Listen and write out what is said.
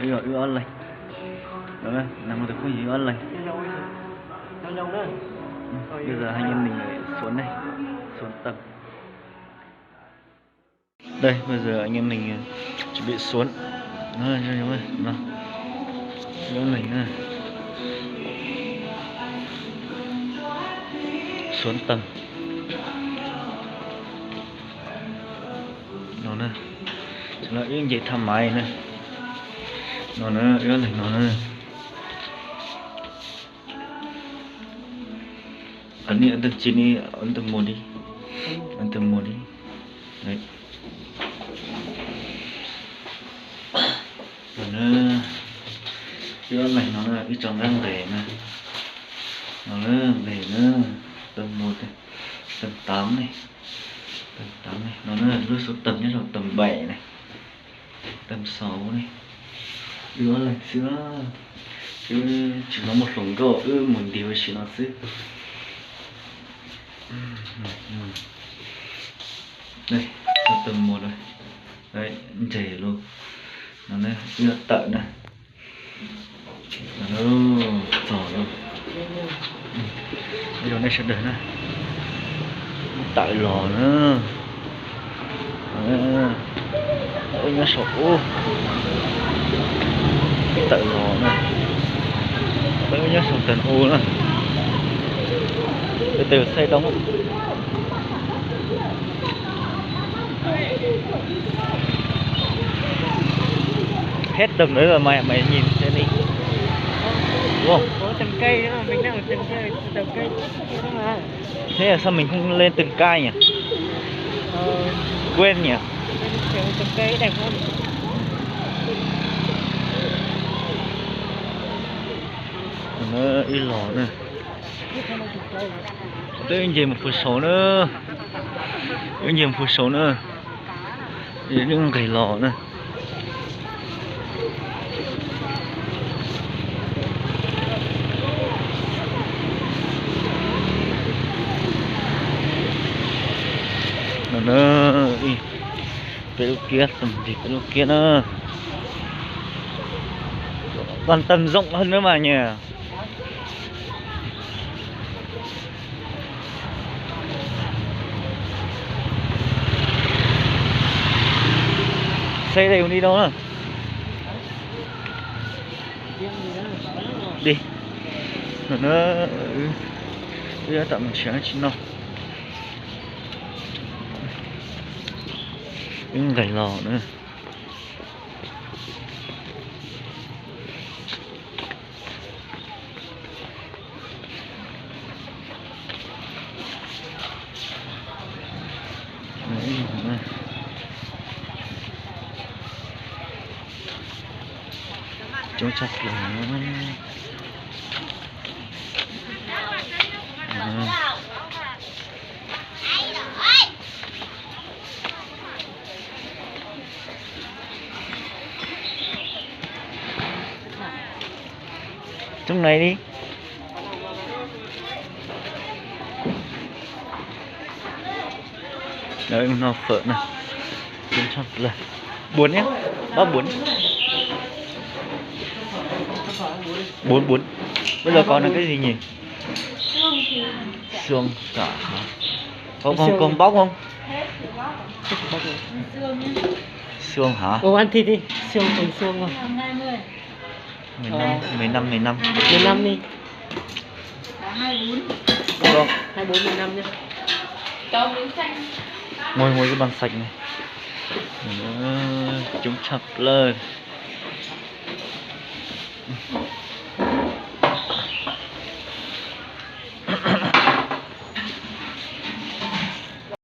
Yêu ăn lành. Đó là làm một cái gì ăn lành. Bây giờ anh em mình lại xuống đây, xuống tầng. Đây, bây giờ anh em mình chuẩn bị xuống. Đó, cho chúng ơi, nào. Yêu ăn lành này. Xuống tầng. Nó nè. Chúng là những gì thăm máy này. Nó nè, yêu ăn lành nó nè. Ấn đi, ấn tầng 9 đi, ấn tầng 1 đi. Ấn tầng 1 đi. Đấy. Rồi nữa. Chứ này nó là cái tròn răng rẻ nè. Nó nữa, rẻ nữa. Tầng 1 này. Tầng 8 này. Tầng 8 này. Nó nữa, lối số tầng nhất là tầng 7 này. Tầng 6 này. Đưa lại sữa. Chứ chỉ có một lồng gỗ một điều chỉ nó xứ. Đây, tầng 1 rồi. Đấy, chảy luôn. Nó này, đưa tận này. Nó giỏi luôn. Bây giờ này sẽ để này. Tại lò nữa. Ôi nhá sổ. Tại lò này. Ôi nhá sổ tần ô nữa. Từ từ xe đóng. Hết tầng nữa rồi mày nhìn xem đi. Đúng không? Có tầng cây nữa mà mình đang ở tầng cây đó mà. Thế là sao mình không lên từng cây nhỉ? Quên nhỉ? Tầng cây đẹp hơn. Nó y lò nữa. Tới gì một phút số nữa. Tới gì một phút số nữa. Để đừng gầy lò nữa. Nó đi cái lúc kia tầm gì cái lúc kia nữa còn tầm rộng hơn nữa mà nhỉ. Xe này còn đi đâu nữa đi nó bây giờ tạm sáng chín nào những gầy lò nữa. Đấy, chỗ chặt lửa trong này đi. Đấy nó phở này. Chúng chặt là 4 nhé. Bác 4. 4. Bây giờ còn là cái gì nhỉ? Xương cả hả? Không bóc không? Xương hả? Ồ ăn thịt đi, xương còn xương rồi. 15 15 đi. 24. Vâng. 24 15 nhá. Cho miếng xanh. Ngồi cái bàn sạch này. Chúng chặt lên.